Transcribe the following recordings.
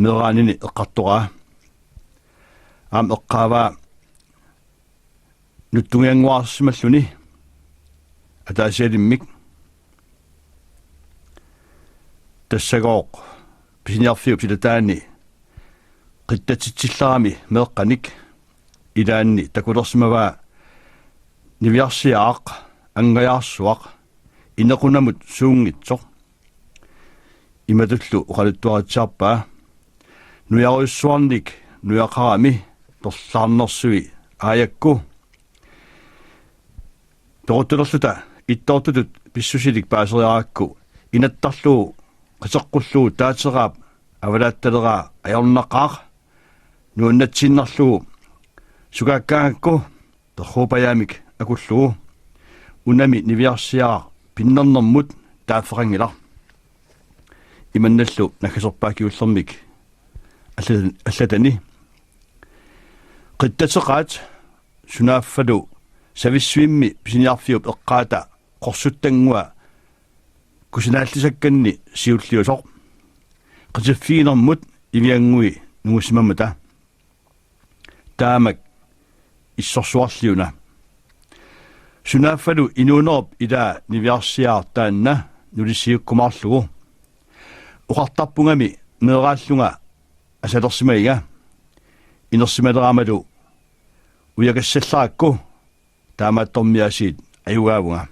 Meraanini eqqartoraa aam eqqaavaa nuttungianguarsimalluni ataasialimmik тассагооқ писиниарфиуп силатаани қиттатитсилларами меэққаник илаанни такулерсимаваа нивиарсиаақ ангаяарсуақ инеқунамут суунгитсоқ иматуллу оқалуттуаритсаарпаа нуяруйуссуарник нуяқарами торлаарнерсуи аякку торуттулерлута иттоортутут писсусилик паасериараакку инаттарлуу qisaqqulluu taateраап авалаатталераа аёрнаққаа нууннатсиннарлуу сугааккаагакку терхуупаяамик акуллуу унами нивиарсиаа пиннернэрмут тааффеқангилар иманналлу накасерпаакиуллермик аллатани қиттатеқаат сунааффалу сависсуимми писиниарфиуп эққаата қорсуттангуа кусинааллисакканни сиуллиусоқ қисиффигинермут ивиангуи нугусимамата таамак иссорсуарлиуна сунааффалу инуунерп илаа нивиарсиаартаанна нулиссиуккумаарлугу уқартарпунгами меэрааллунга асалерсимаига инерсималераамалу уягассаллаакку таамааттормиасиит аюгаавунга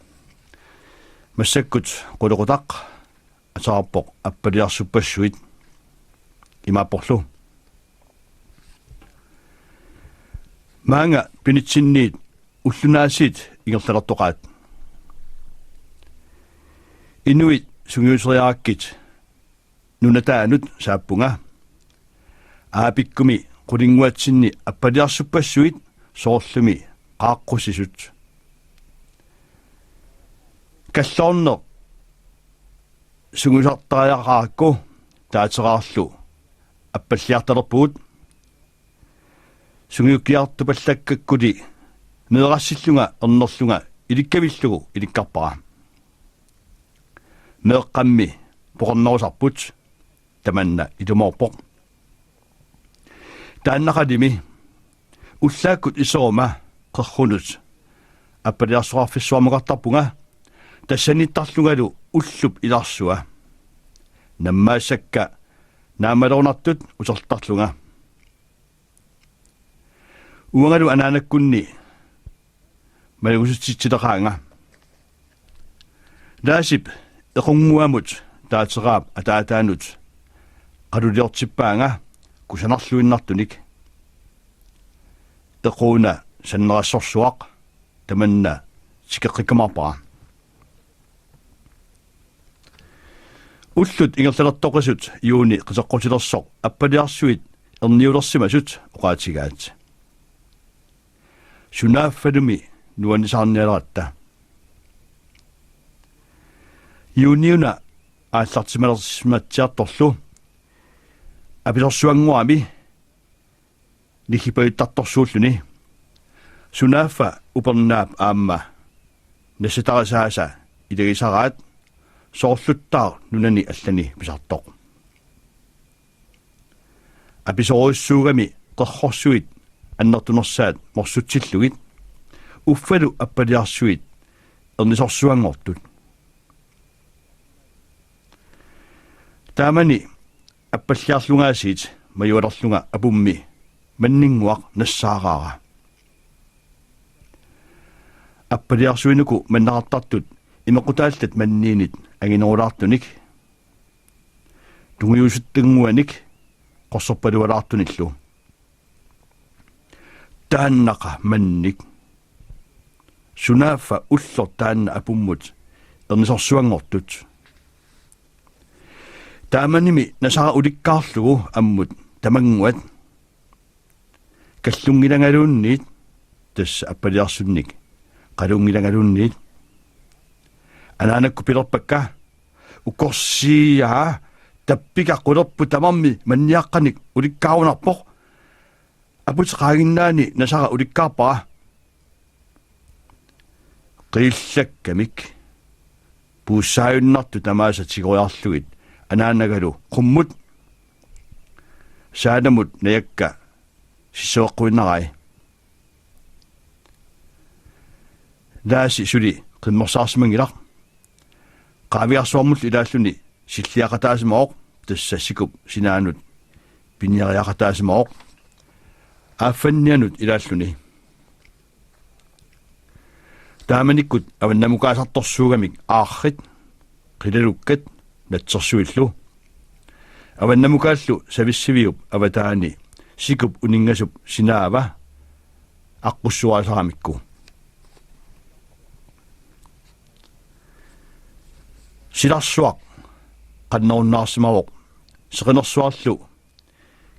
массаккут quluqutaq атаарпоқ аппалиарсуппассуит имааппорлу маанга пинитсинниит уллунаасит ингерлалертоqaat инуит сунгиусериараккит нунатаанут сааппунга аапиккуми qulingguatsinni аппалиарсуппассуит соорлуми qaаққусисут каллорнер сугусартариақаакку таатераарлу аппаллиарталерпуут сугиуккиартупаллаккаккули меэрассиллунга эрнерлунга иликкавиллугу иликкарпара меэққамми поқорнерусарпут таманна илумоорпоқ тааннақалими уллааккут исерума қеррунут аппалиарсуарфиссуамугартарпунга тассаниттарлугалу уллуп иларсуа наммаассакка наамалорнартут усертарлунга уангалу анаанаккунни малгусутситсилеқаанга даасип эқунгуамут таатераап атаатаанут қалулиортиппаанга кусанарлуиннартуник эқууна саннерассорсуақ таманна сикеққиккамарпара уллут ингерлалертоқисут юуни қисеққутилерсоқ аппалиарсуит эрниулерсимасут оqaатигаат сунааффалуми нуанисаарниалератта юуниуна ааллартималерсиматсиарторлу апилерсуангуами нихипаиттарторсууллуни сунааффа упернаап аама наситарасааса илагисараат соорлуттаа нунани аллани писартоқ аписоруссуугами қерхорсуит аннертунерсаат морсутсиллугит уффалу аппалиарсуит эрнисорсуангортут таамани аппаллиарлунгаасиит маюалерлунга апумми маннингуақ нассаараара аппалиарсуинуку маннартартут имеқутааллат манниинит агинерулаартуник тунгиусуттангуаник қорсорпалуалаартуниллу тааннақа манник сунааффа уллор таанна апуммут эрнисорсуангортут тааманими насара уликкаарлугу аммут тамангуат каллунгиlangaluunniit тасса аппалиарсунник қалунгиlangaluunniit анаанакку пилерпакка укорсиаа таппика qulерпу тамарми манниаққаник уликкаунарпоқ апутеқаагиннаани насара уликкаарпара qillakkamik puussaayunnartu tamaasa tigoriarlugit анаанагалу qumмут saanamut najakka sissoaqquinnarai laasi suli qimmersaarsimangilaq qaaviarsuarmut ilaalluni silliaqataasimaoq tassasikup sinaanut piniariaqataasimaoq ааффаннианут илааллуни тааманиккут аваннамукаасарторсуугамик ааррит қилалуккат натсерсуиллу аваннамукааллу сависсивиуп аватаани сикуп унингасуп синаава аққуссуаасарамикку силарсуақ қаннеруннаарсимавоқ сеқинерсуарлу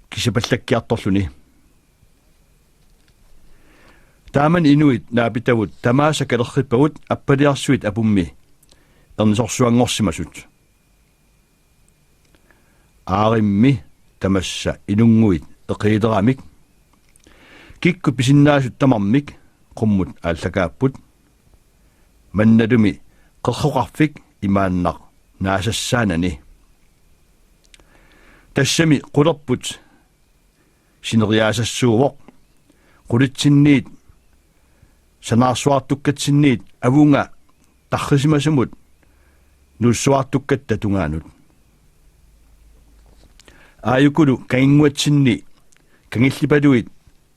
кисапаллаккиарторлуни тааман инуит наапитавут тамааса калерриппагут аппалиарсуит апумми эрнисорсуангорсимасут ааримми тамасса инунгуит эқиилерамик кикку писиннаасут тамармик қуммут ааллакааппут манналуми қерхоқарфик имааннақ наасассаанани тассами қулерпут синериаасассуувоқ қулитсинниит санаарсуартуккатсинниит авунга таррисимасумут нуссуартуккатта тунгаанут ааюкулу кангуатсинни кангиллипалуит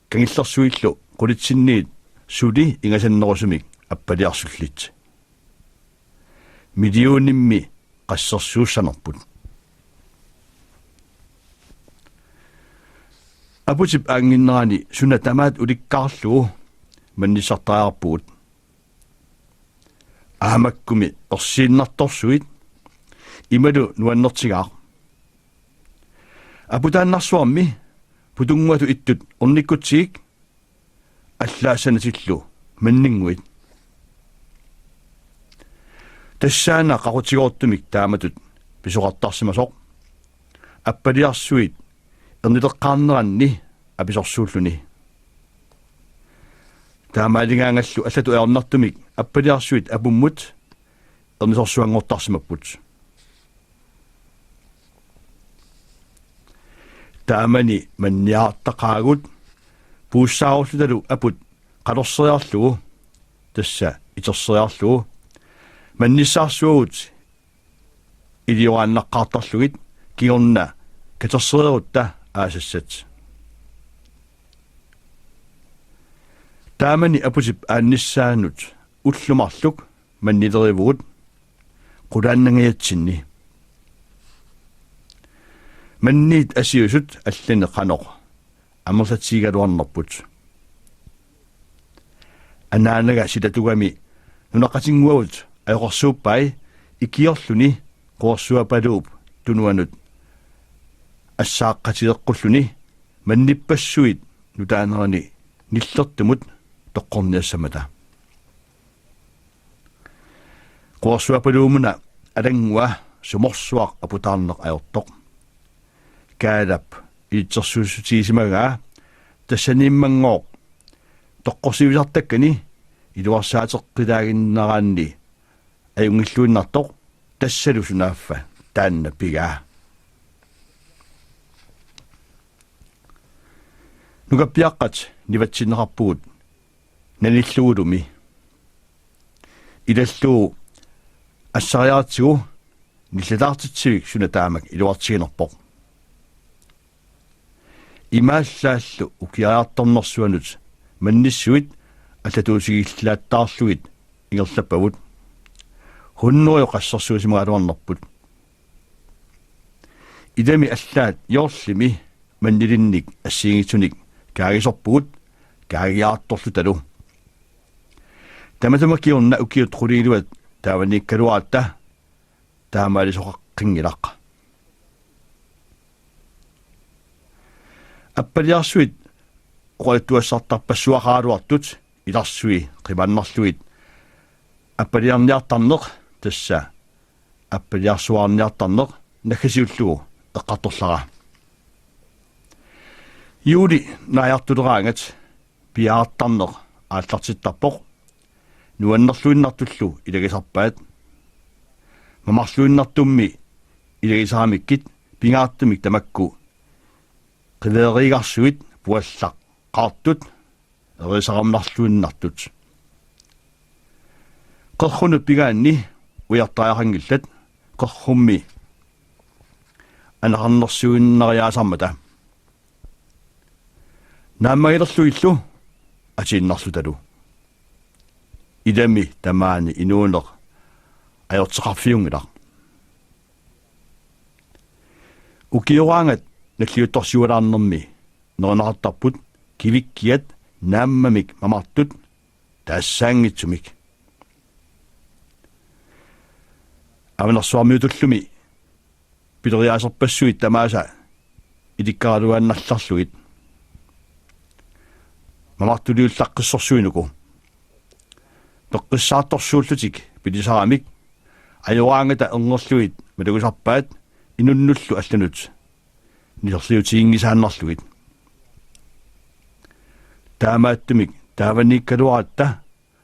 кангиллерсуиллу qulitsinniit suli ingasannerusumik appaliarsullit миллионимми qassерsuussanerput апутип аангиннерани суна тамаат уликкаарлуу маннисартаарпуут аамаккуми орсииннарторсуит ималу нуаннертигаа апутааннарсуарми путунгуату иттут орниккутсигик аллаасанатиллу маннингуит тассаана qaqutigoortumik taamatut писоqartarsimasoq аппалиарсуит эрнилеққарнеранни аписорсууллуни таамаалингаангаллу аллату аернартумик аппалиарсуит апуммут эрнисорсуангортарсимаппут таамани манниаартақаагут пууссааруллуталу апут қалорсериарлугу тасса итерсериарлугу манниссаарсуут илиоааннаққартарлугит киорна катерсериерутта аасассат таамани апутип аанниссаанут уллумарлук маннилеривугут qulaannangayatsинни манниит асиусут аллане qanoq амерлатсигалуарнерпут анаанага силатугами нунақатингуавут аёқорсууппай икиорлуни қуорсуапалууп тунуанут ассааққатиеққуллуни манниппассуит нутаанерани ниллертумут тоққорниассамата қуорсуапалуумуна алангуа суморсуақ апутаарнеқ аёртоқ каалап иитсерсуусутигисимагаа тассаниммангоо тоққорсивисартаккани илуарсаатеққилаагиннераанни аюнгиллуиннартоқ тассалу сунааффа таанна пигаа нугаппиаққат ниватсиннеқарпугут наниллугулуми илаллуу ассариаатсигу ниллалаартитсивик суна таамак илуартигинерпоқ имааллааллу укиаартарнерсуанут манниссуит аллатуусигиллааттаарлугит ингерлаппавут хуннерио qassерсуусимагалуарнерпут идами аллаат йоорлими маннилинник ассиигитсуник каагисорпугут каагиаарторлуталу таматумакиорна укиут qulиилуат тааваниккалуаатта таамаалисоқаққингилаққа аппалиарсуит qoituassartarpassuaqaaluartut ilarsui qimannerluit appaliarniartarneq tassa appaliarsuarniartarneq nakhasiullugu eqqartorlara юули наяртулераангат пиаартарнеқ ааллартиттарпоқ нуаннерлуиннартуллу илагисарпаат мамарлуиннартумми илагисарамиккит пингаартумик тамакку qileriigarsuit puallaqqaartut erisaqamnarluinnartut qerrunut pigaanni ujartariaqangillat qerrummi anaqarnersuinnariaasarmata naammagilerluillu atiinnarlutalu idami tamaani inuuneq ajorteqarfiungilaq ukiораангат наллиутторсуалаарнэрми нернақартарпут кивиккиат нааммамик мамартут таассаангитсумик авнерсуармиутуллуми пилериаасерпассуит тамааса иликкаралуаннарларлугит мамартулиуллаққиссорсуинуку тоққиссаарторсууллутик пилисарамик ajораангата эрнерлуит малугусарпаат инуннуллу алланут нилерлиутиингисааннарлугит таамааттумик тааваниккалуаратта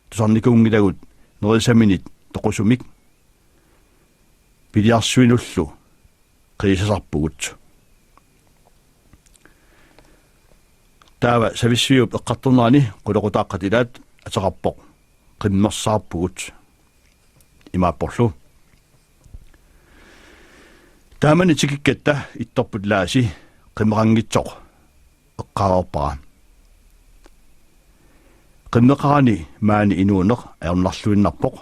тусарникуунгилагут нерисаминит тоқусумик пилиарсуинуллу қисасарпугут таава сависсиуп эққарторнерани қулоқутааққатилаат атеқарпоқ қиммерсаарпугут имааппорлу таамани тикиккатта итторпут лааси қимерангитсоқ эққарерпара qimmeqarani maani inuuneq aernarluinnarpoq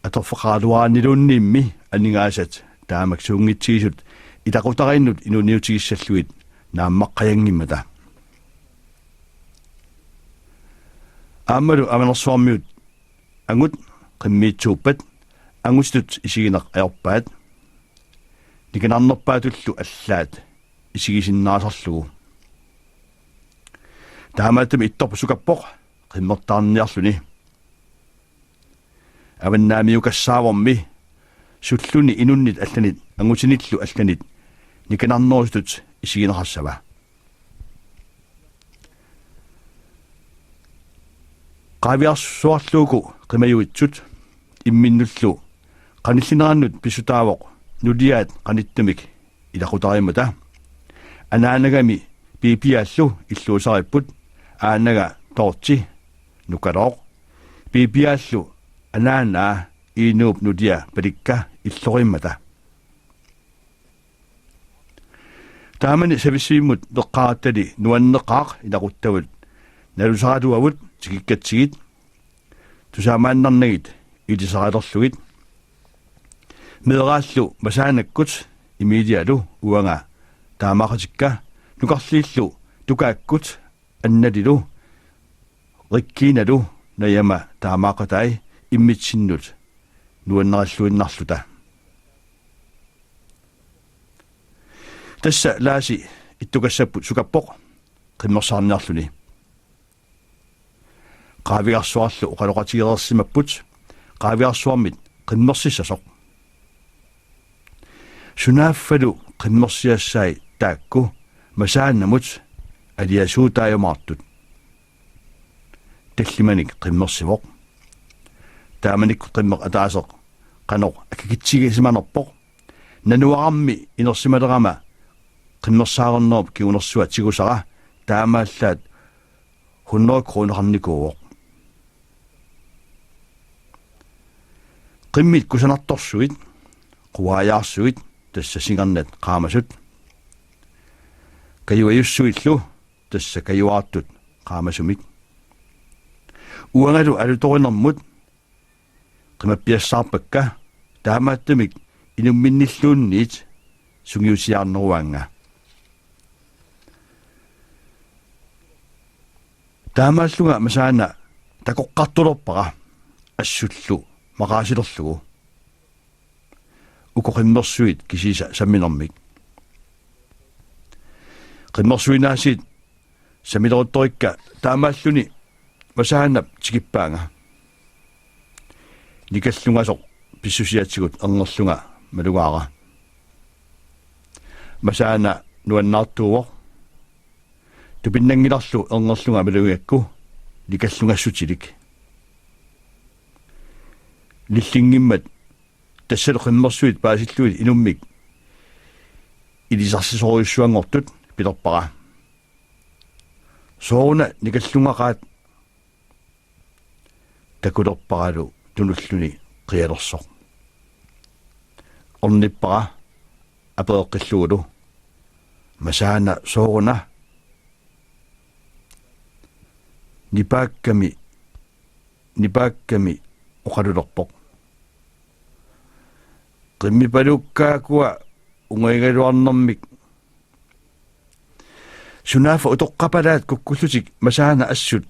atorfaqaaluaanniluunniimmi aningaasat taamak suungitsiisut itaqutarinnut inuuniutigissalluit naammaqqayangimmata aammalu amanersuarmiut angut qimmiitsuuppat angustut isigineq ajorpaat nikanarnerpaatullu allaat isigisinnaasarlugu таамаатами итторпу сукаппоқ қиммертаарниарлуни аваннаамиукассааварми суллуни инуннит алланит ангутиниллу алланит никанарнерустут исигинеқарсава qaviarsuarluuku qimajuvitsut imminullu qanillinaranut pisutaavoq nuliaat qanittumik ilaqutarimata anaanagami pipiallu illuusaripput аанага тоорти нукалооқ пипиаллу анаанаа инууп нудиа паликка иллориммата таамани сависсииммут неққаратали нуаннеқаақ илақуттавут налусаратуавут тикиккатсигит тусаамааннарнагит илисаратерлугит меэрааллу масаанаккут имидиалу уанга таамақатикка нукарлииллу тукааккут анналилу риккиналу наяма таамаақатай иммитсиннут нуаннераллуиннарлута тасса лааси иттукассаппут сукаппоқ қиммерсаарниарлуни qaviarsuarlu uqaloqatigereersimapпут qaviarsuarmit qimmersissasоq sunaaffalу qimmersiassai taakku масааннамут алиасуутаajamaartut таллиманик qimmersivоq тааманик qimmeq атаасеq qanoq аккитсигисиманерпоq нануарамми инерсималерама qimmersaagernerp kiunersua tigusara таамааллаат 100 kronerarnikuuoq qimmit kusanartorsuit quaajaarsuit тассасингарнат qaamасут каюаюссуиллу тасса каюаартут qaamасумик уангалу алуторинермут qimappiassаарpakka таамааттамик инумминниллуунниит сунгиусиаарнеруанга таамааллунга масаана такоққартулерпара ассуллу мақаасилерлугу укоқиммерсуит кисиса самминермик qimmersuinaasiit samiloruttorikka taamaalluni masaanap tikippaanga nikallungasoq pissusiatsigut ernerlunga malugaara masaana nuannaartuuvoq tupinnangilarlu ernerlunga malugakku nikallungassutilik lillingimmat тассалу qimmersuit paasilluit inummik ilisarsisoruissuangortut pilerpara soona nikallungaqaat takulerparalu tunulluni qialersoq ornippara apeeqqilluulu masaana soona nipaakkami uqalulerpoq qimmipalukkaakua ungaigaluarnermik sunaafa utoqqapalaat kukkullutik masaana assut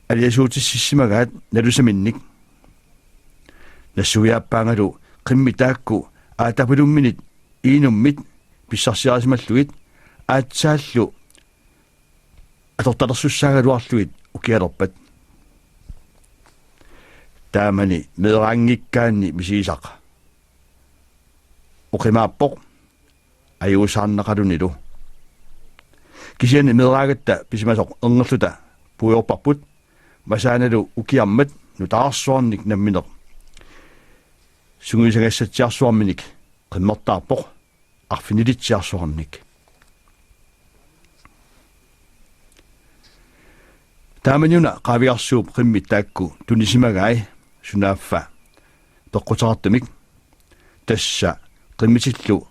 aliasuutissisimagaat nalusaminnik nassuyaappaangalu qimmitaakku aatapulumminit iinummit pissarsiarasimalluit aatsaallu atortalersussaagaluarluit ukialerpat taamani meeraangikkaanni misiisaq uqimaappoq ajuusaarnaqalunilu kisiani meeraagatta pisimasoq ernerluta puiorparput masaanalu ukiarmat nutaarsuarnik nammineq sunguisangassatsiarsuarminik qimmertaarpoq arfinilitsiarsuarnik taamaniuna qaaviarsuup qimmittaakku tunisimagai sunaaffa peqqutaqartumik tassa qimmitillu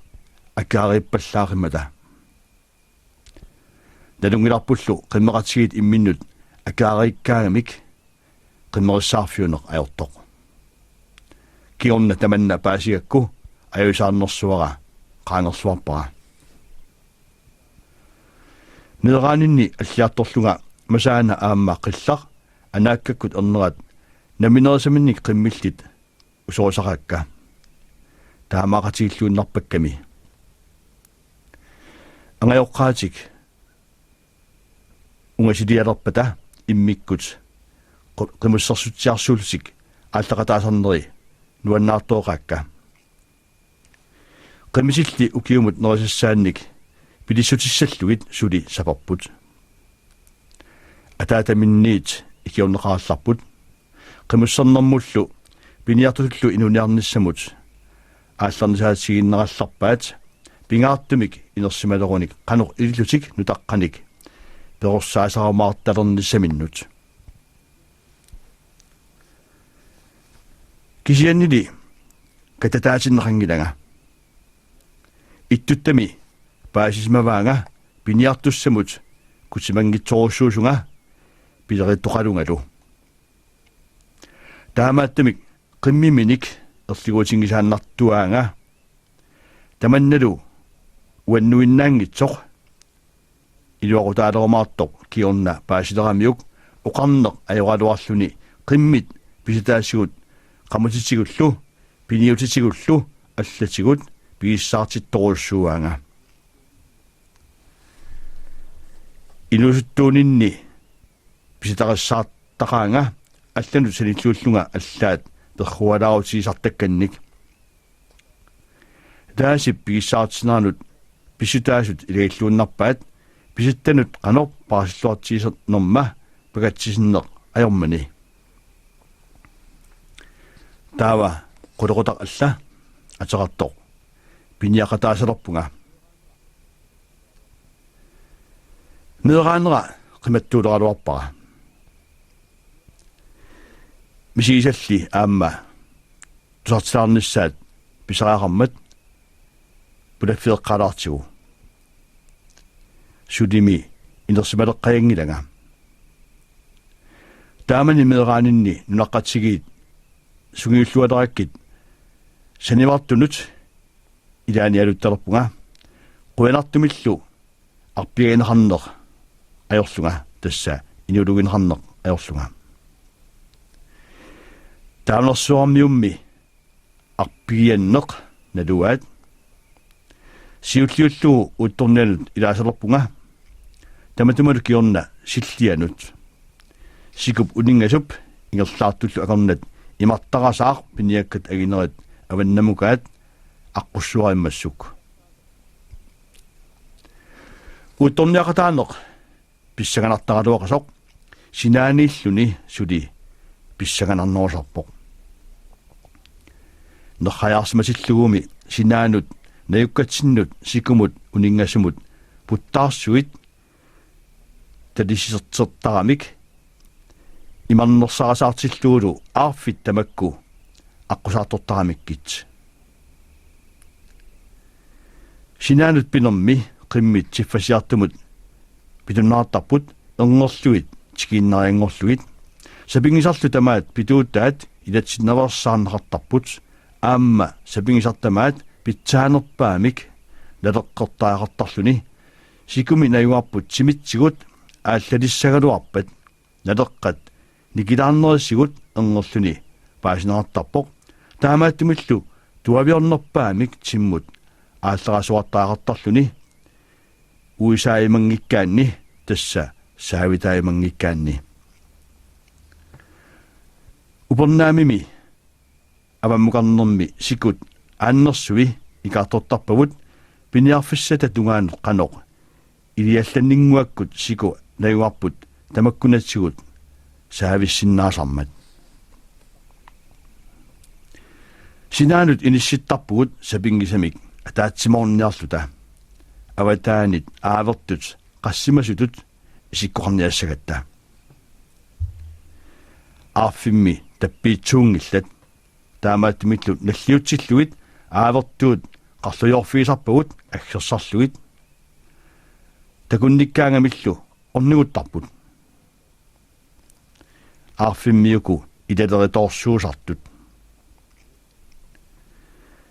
akkaariippallaaqimata talungilarpullu qimmeqatigit imminnut akkaariikkaagamik qimmerissaarfiuneq ajortoq kiorna tamanna paasigakku ajusaarnersuara qaangersuarpara neeraaninni аллиарторлуга масаана аама qillaq анааккаккут ернерат наминерисаминник qimмиллит усоосақаакка таамаақатигиллууннарпакками ангайоққаатик унгасилиалерпата иммиккут qimуссерсутсиарсуулсик ааллақатаасарнери нуаннаартооқаакка qimmisилли укиумут нерисассаанник пилиссутиссаллугит сули сапарпут атаатаминниит икиорнеқаарларпут qimуссернэрмуллу пиниартуллу инуниарниссамут аалларнисаатсигиннералларпаат пингаартумик инерсималеруник qanor иллутик нутаққаник перорсаасарамаарталерниссаминнут кисианнили кататаатиннеқангилага иттуттами паасисмаваага пиниартуссамут кутимангитсорусsuusunga пилеритоқалунгалу таамааттамик қиммиминик ерлигуутингисааннартуаanga таманналу уаннуиннаангитсоқ илуақутаалеромаартоқ киорна паасилерамиук оқарнеқ ajorалуарлуни қиммит писитаассигут qamutitsigullu piniutitigullu allatigut pigissaartittoruussuuanga inusuttuuninni pisitaqassaartaqaanga алланут саниллууллунга аллаат перхуалаарутигисартакканник таасип пигиссаартинаарнут писутаасут илаиллууннарпаат писиттанут qanor парасиллуартигисернэрма пагатсисиннеқ ajormani таава quluqutaq алла атеқартоқ пиниақатаасалерпунга нераанера qimаттуулералуарпара мисигисалли аама тусартилаарниссаат писараақармат пулаффиэққалаартигу судими инерсималеққаянгилага таамани нераанинни нунаққатсигиит сугиуллуалераккит санивартунут илааниалуттарпунга quinartumillu arpiginaqarneq ajorlunga tassa inuuluginaqarneq ajorlunga taanersuarmiummi arpigianneq naluaat siulliullu uttornalut ilaasalerpunga tamatumalu kiorna sillianut sikup uningasup ingerlaartullu akornat imartaqasaaq piniakkat aginerat avannamukaat аққуссуариммассук утторниақатааанеқ писсаганартаралуақасоқ синааниллуни сули писсаганарнерусарпоқ нерхаяарсимасиллугуми синаанут наюккатсиннут сикумут унингасумут puttaarsuit tadisisertaramik imannersarasaartilluulu aarfit tamakku аққусаартортарамиккит синаанут пинерми қиммит сиффасиартумут питуннаартарпут эрнгорлуит тикииннариангорлуит сапингисарлу тамаат питууттаат илатсиннаварсаарнақартарпут аама сапингисартамаат питсаанерпаамик налеққертаақартарлуни сикуми наюарпут симитсигут ааллалиссагалуарпат налеққат никилаарнерисигут эрнгорлуни паасинеартарпоқ таамааттумиллу туавиорнерпаамик тиммут ааллерасуартаақартарлуни уисаимангиккаанни тасса саавитаимангиккаанни упернаамими аваммукарнерми сикут ааннерсуи икаартортарпавут пиниарфиссата тунгаан каноқ илиалланнингуаккут сику наюарпут тамаккунатсигут саависсиннаасармат синаанут инисситтарпугут сапингисамик атаатсиморниарлута аватаанит аавертут qassimasutut исиккорниассагатта аарфимми таппиитсуунгиллат таамааттимиллут наллиутсиллуит аавертуут qарлуйорфиисарпагут аггерсарлуит такунниккаангамиллу орнигуттарпут аарфиммиуку идалериторсуусартут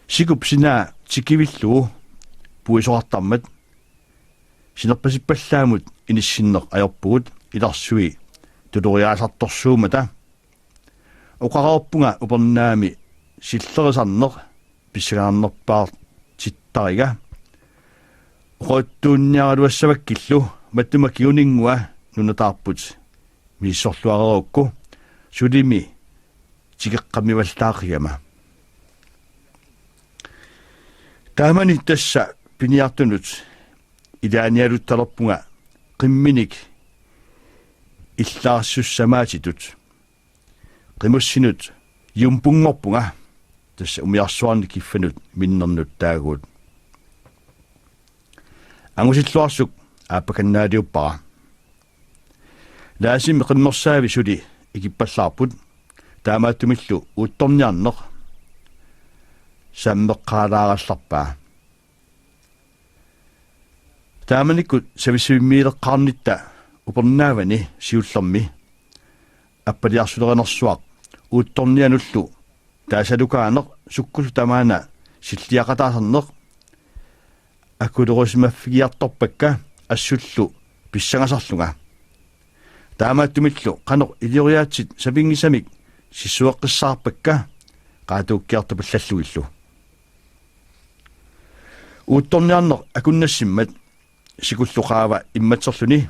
сикупсинаа тикивиллуу пуисоартармат синерпасиппаллаамут иниссиннеқ аёрпугут иларсуи тулуриаасарторсуумата оқараорпунга упернаами силлерисарнеқ писсагаарнерпаар титтарига оқоттуунниаралуассаваккиллу маттума киунингуа нунатаарпут миссорлуарерукку сулими тикеққаммиваллаақигама таамани тасса пиниартунут илааниалутталерпунга қимминик иллаарсуссамаатитут қимуссинут юмпунгорпунга тасса умиарсуарни киффанут миннернут таагуут ангусиллуарсук ааппаканнаалиуппара лаасими қиммерсаави сули икиппаллаарпут таамааттумиллу уутторниарнеқ саммеққаалааралларпаа тааманикут сависиммиилеққарнитта упернаавани сиуллерми аппалиарсулеринерсуақ уутторниануллу таасалукаанеқ суккулу тамаана силлиақатаасарнеқ акулерусимаффигиарторпакка ассуллу писсагасарлунга таамааттумиллу қанеқ илиориаатсит сапингисамик сиссуэққиссаарпакка qaatuukkiartupallalluillu uuttorniarneq akunnasimmat sikulluqaava immatserluni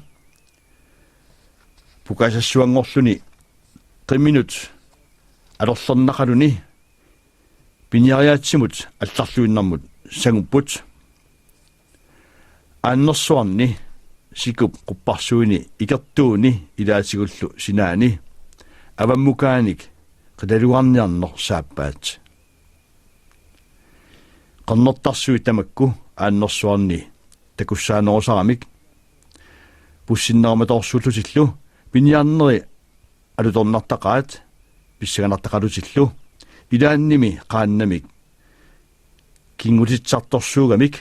pukasassuangorluni 3 minut alorlernaqaluni piniariaatsimut allarluinnarmut sangupput aannersuarni sikup qupparsuini ikertuuni ilaatigullu sinaani avammukaanik qadaluarniarneq saappaat qannertarsui tamakku aannersuarni takussaanerusaramik pussinneramatorsullutillu piniarneri alutornartaqaat pissaganartaqalutillu ilaannimi qaannamik kingutitsartorsuugamik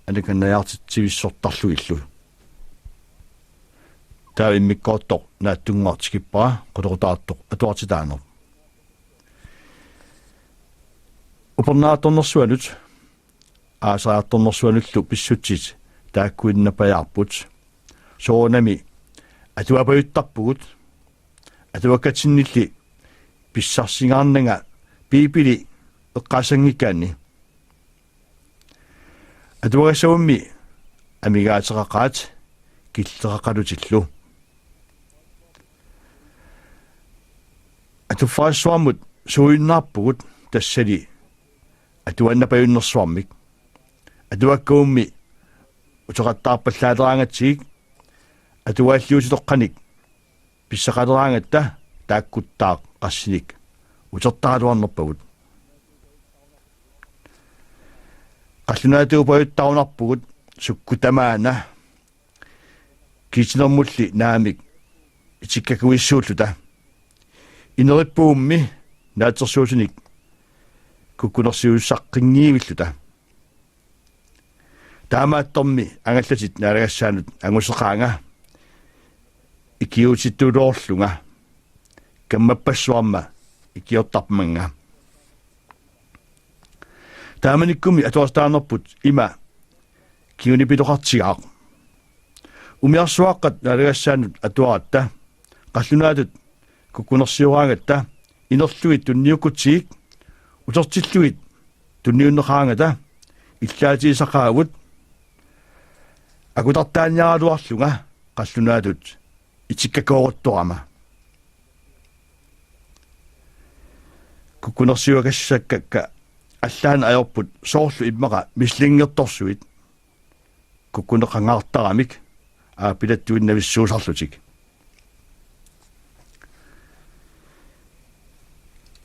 anakannajaartitsivissortarluillu taavimmikkootoq naattungaartikippara qulorutaartoq atuartitaaner upernaattornersuanut aasaartornersuanullu pissutsit taakkuinnapajaarput soonami atuapajuttarpugut atuakkatsinnilli pissarsingaarnanga piipili eqqaasangikkaanni atuagassavummi amigaateqaqaat killeqaqalutillu atuffaassuarmut suinnaarpugut tassali atuannapajunnersuarmik atuakkuummi uteqattaarpallaaleraangatsiik atuaalliutitoqqanik pissaqaleraangatta taakkuttaaq qassinik utertaaluarnerpagut qallunaatuupajuttarunarpugut sukkutamaana kiitinermulli naamik itikkakuissuulluta inerippuummi naatersuusunik kukkunersiussaqqinngiivilluta таамаатторми ангаллатит наалагассаанут ангусеқаанга икиутиттулоорлунга каммаппассуарма икиортарпманга тааманиккуми атуарстаарнерпут има киунипилоқартигаақ умиарсуаққат наалагассаанут атуаратта қаллунаатут куккунерсиораагатта инерлугит тунниуккутсигик утертиллугит тунниуннеқаангата иллаатиисақаавут акутартааниаралуарлунга қаллунаатут итиккакоорутторама куккунерсиуагассаккакка аллаана аёрпут соорлу иммаqa мислингерторсуит куккунеқангаартарамик пилаттуиннависсуусарлутик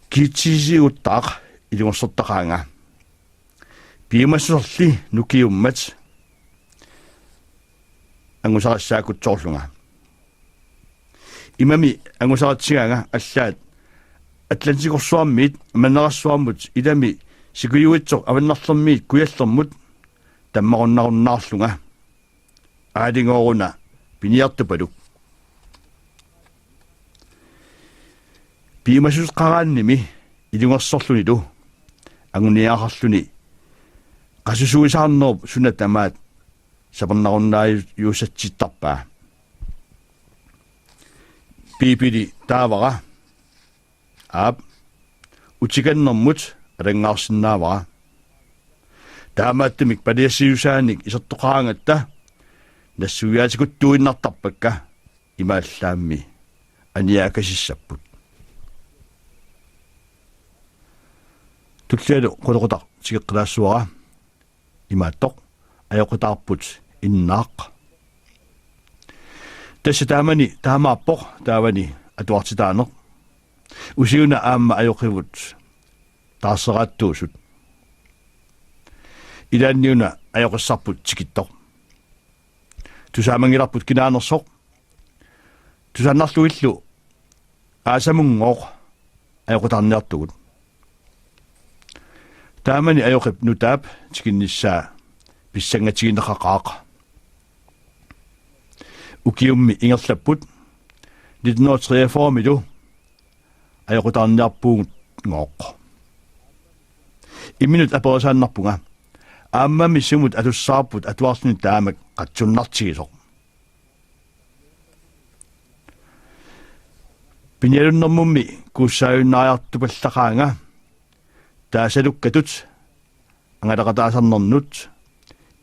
китсисиуттаақ илунгорсортақаанга пиимассерли нукиуммат ангусарассаакутсоорлунга имами ангусаратсигаanga аллаат атлантикорсуармиит маннерассуармут илами сикуйуитсо аваннарлэрмиит куяллэрмут таммаруннаруннаарлунга аалингооруна пиниартупалук пиимассусқараанними илунгерсорлунилу агуниаахарлуни qassusuisаарnerp suna tamaat sapernarunnaayu yuusatsittарпаа пипили таавара аап утиганнэрмут алангаарсинаавара таамааттимик палиассиусааник исертоқаангатта нассуяатикуттуиннартарпакка имааллаамми аниаакасиссаппут туллиалу quluqutaq тигеққилаассуара имааттоқ аёқутаарпут иннаақ тасса таамани таамааппоқ таавани атуартитаанеқ усиуна аама аёқивут таассерааттуусут илаанниуна аёқиссарпут тикиттоқ тусаамангиларпут кинаанерсоқ тусааннарлуиллу аасамунгооқ аёқутаарниартугут таамани аёқип нутаап тикинниссаа писсангатигинеқақаақ укиумми ингерлаппут 1943 аёқутаарниарпуугут ngooq иминут аперсааннарпунга ааммами сумут атуссаарпут атуарсуни таамак қатсуннартигисоқ пинеруннэрмумми куссааюннариартупаллақаанга таасалуккатут ангалеқатаасарнернут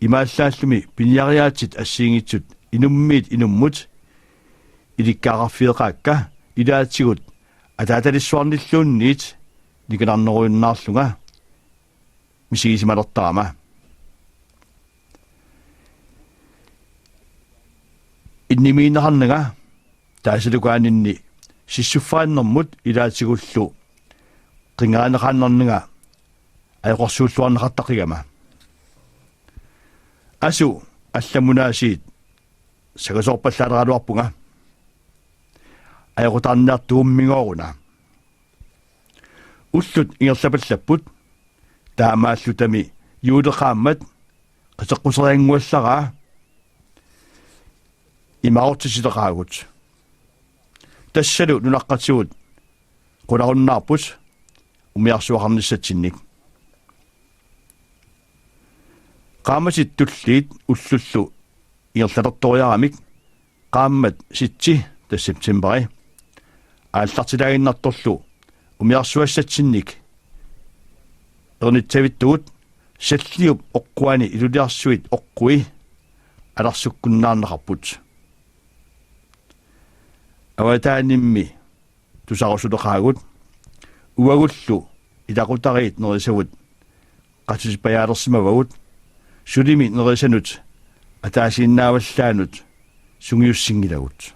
имааллааллуми пиниариаатит ассиингитсут инуммиит инуммут иликкаараффиеқаакка илаатсигут атааталиссуарниллуунниит никанарнеруйуннаарлунга мисигисималертарама иннимииннеқарнага таасалукаанинни сиссуффааннэрмут илаатсигуллу qingaanaqaannerninga ajoqorsuulluarneqartaqigama asu алламунаасиит сагасоорпаллаалераалуарпунга аjoqutaarniartuummigooruna уллут ингерлапаллаппут таамааллутами юулеқааммат qiteqquserianguallаraa имаортисилеқаагут тассалу нунаққатсуут qulаруннаарпут умиарсуақарниссатсинник qaammasit tulliit ullullu иерлалерториарамик qaammat ситси тассептембери ааллартилагиннарторлу умиарсуассатсинник эрнитсавиттугут саллиуп оққуани илулиарсуит оққуи аларсуккуннаарнеқарпут аватаанимми тусарусулеқаагут уагуллу илақутариит нерисавут qatусипаяалерсимавагут сулими нерисанут атаасииннааваллаанут сунгиуссингилагут